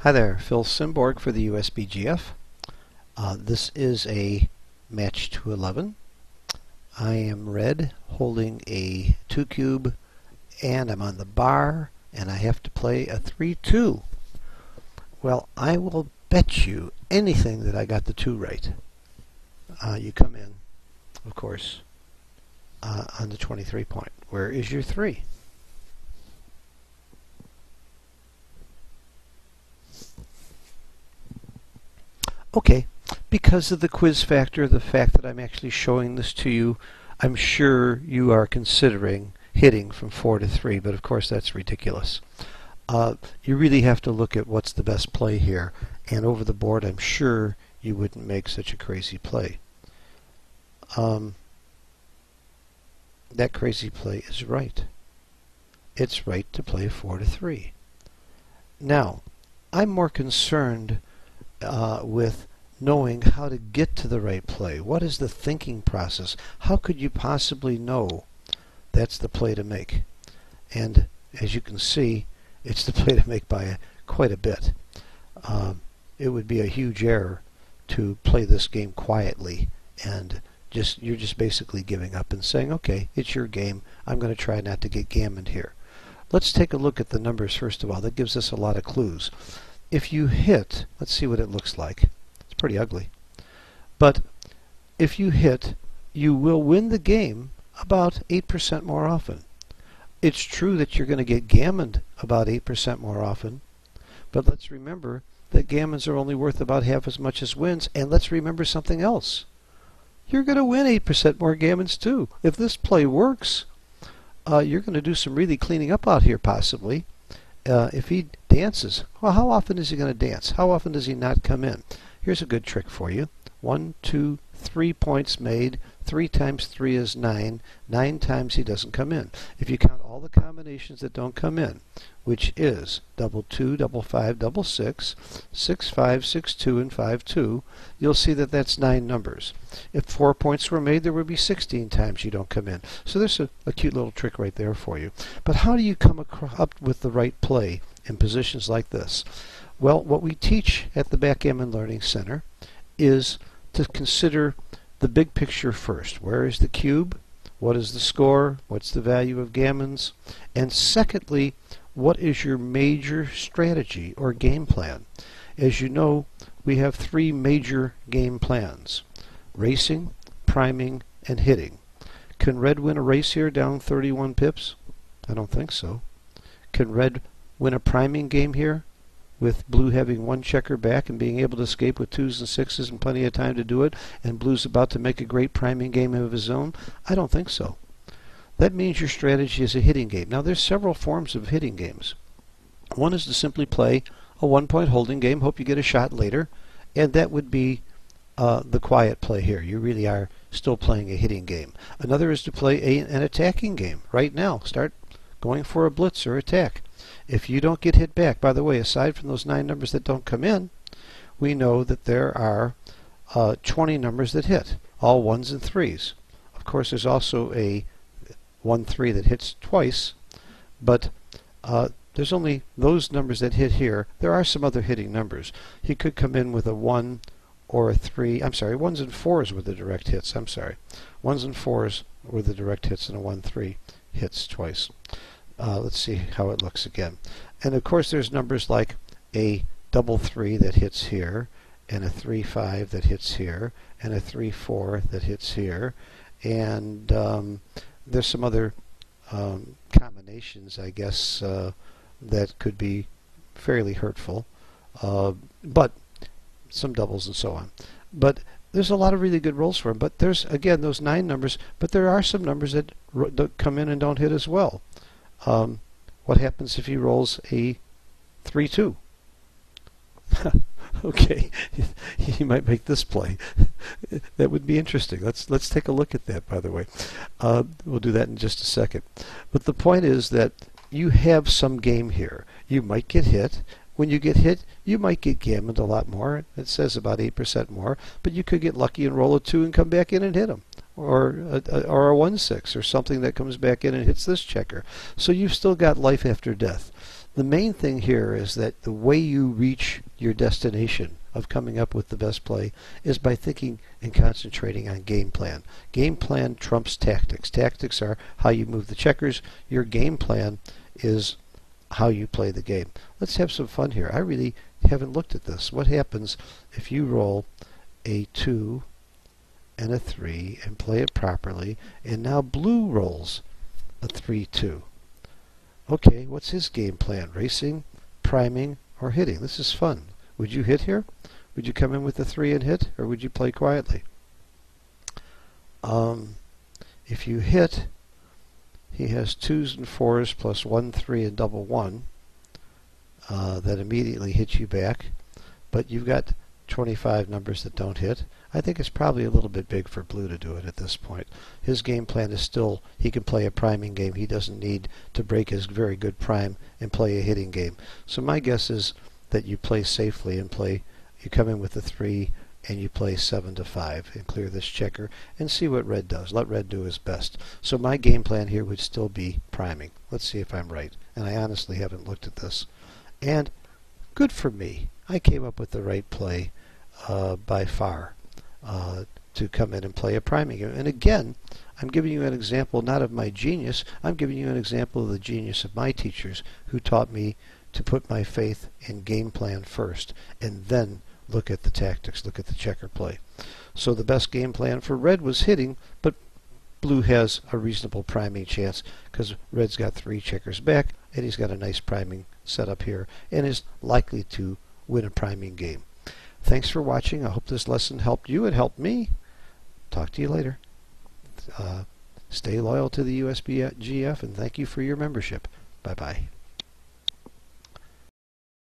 Hi there, Phil Simborg for the USBGF. This is a match to 11. I am red, holding a 2 cube, and I'm on the bar, and I have to play a 3-2. Well, I will bet you anything that I got the 2 right. You come in, of course, on the 23 point. Where is your 3? Okay, because of the quiz factor, the fact that I'm actually showing this to you, I'm sure you are considering hitting from 4 to 3, but of course that's ridiculous. You really have to look at what's the best play here, and over the board I'm sure you wouldn't make such a crazy play. That crazy play is right. It's right to play 4 to 3. Now, I'm more concerned with knowing how to get to the right play. What is the thinking process? How could you possibly know that's the play to make? And as you can see, it's the play to make by quite a bit. It would be a huge error to play this game quietly and you're just basically giving up and saying, okay, it's your game. I'm going to try not to get gammoned here. Let's take a look at the numbers first of all. That gives us a lot of clues. If you hit, let's see what it looks like. It's pretty ugly. But if you hit, you will win the game about 8% more often. It's true that you're going to get gammoned about 8% more often, but let's remember that gammons are only worth about half as much as wins, and let's remember something else. You're going to win 8% more gammons too. If this play works, you're going to do some really cleaning up out here possibly. If he dances, well, how often is he going to dance? How often does he not come in? Here's a good trick for you. 1, 2, 3 points made. 3 times 3 is 9. 9 times he doesn't come in. If you count all the combinations that don't come in, which is double 2, double 5, double 6, 6, 5, 6, 2, and 5, 2, you'll see that that's 9 numbers. If 4 points were made, there would be 16 times you don't come in. So there's a cute little trick right there for you. But how do you come up with the right play in positions like this? Well, what we teach at the Backgammon Learning Center is to consider the big picture first. Where is the cube? What is the score? What's the value of gammons? And secondly, what is your major strategy or game plan? As you know, we have 3 major game plans: racing, priming, and hitting. Can red win a race here down 31 pips? I don't think so. Can red win a priming game here with blue having 1 checker back and being able to escape with 2s and 6s and plenty of time to do it, and blue's about to make a great priming game of his own? I don't think so. That means your strategy is a hitting game. Now there's several forms of hitting games. One is to simply play a 1-point holding game, hope you get a shot later, and that would be the quiet play here. You really are still playing a hitting game. Another is to play an attacking game right now. Start going for a blitz or attack. If you don't get hit back, by the way, aside from those 9 numbers that don't come in, we know that there are 20 numbers that hit, all 1s and 3s. Of course, there's also a 1-3 that hits twice, but there's only those numbers that hit here. There are some other hitting numbers. He could come in with a 1 or a 3. I'm sorry, 1s and 4s were the direct hits. I'm sorry. 1s and 4s were the direct hits, and a 1-3 hits twice. Let's see how it looks again. And of course there's numbers like a 3-3 that hits here, and a 3-5 that hits here, and a 3-4 that hits here, and there's some other combinations, I guess, that could be fairly hurtful, but some doubles and so on. But there's a lot of really good rolls for him. But there's, again, those 9 numbers, but there are some numbers that come in and don't hit as well. What happens if he rolls a 3-2? Okay, he might make this play. That would be interesting. Let's take a look at that, by the way. We'll do that in just a second. But the point is that you have some game here. You might get hit. When you get hit, you might get gammoned a lot more. It says about 8% more, but you could get lucky and roll a 2 and come back in and hit him. Or a 1-6 or something that comes back in and hits this checker. So you've still got life after death. The main thing here is that the way you reach your destination of coming up with the best play is by thinking and concentrating on game plan. Game plan trumps tactics. Tactics are how you move the checkers. Your game plan is how you play the game. Let's have some fun here. I really haven't looked at this. What happens if you roll a 2 and a 3 and play it properly, and now blue rolls a 3-2? Okay, what's his game plan? Racing, priming, or hitting? This is fun. Would you hit here? Would you come in with the 3 and hit, or would you play quietly? If you hit, he has 2s and 4s plus 1, 3, and double 1 that immediately hit you back, but you've got 25 numbers that don't hit. I think it's probably a little bit big for blue to do it at this point. His game plan is still, he can play a priming game. He doesn't need to break his very good prime and play a hitting game. So my guess is that you play safely and you come in with a 3 and you play 7 to 5 and clear this checker and see what red does. Let red do his best. So my game plan here would still be priming. Let's see if I'm right. And I honestly haven't looked at this. And good for me. I came up with the right play by far to come in and play a priming game. And again, I'm giving you an example not of my genius, I'm giving you an example of the genius of my teachers who taught me to put my faith in game plan first and then look at the tactics, look at the checker play. So the best game plan for red was hitting, but blue has a reasonable priming chance because red's got 3 checkers back and he's got a nice priming setup here and is likely to win a priming game. Thanks for watching. I hope this lesson helped you. It helped me. Talk to you later. Stay loyal to the USBGF and thank you for your membership. Bye-bye.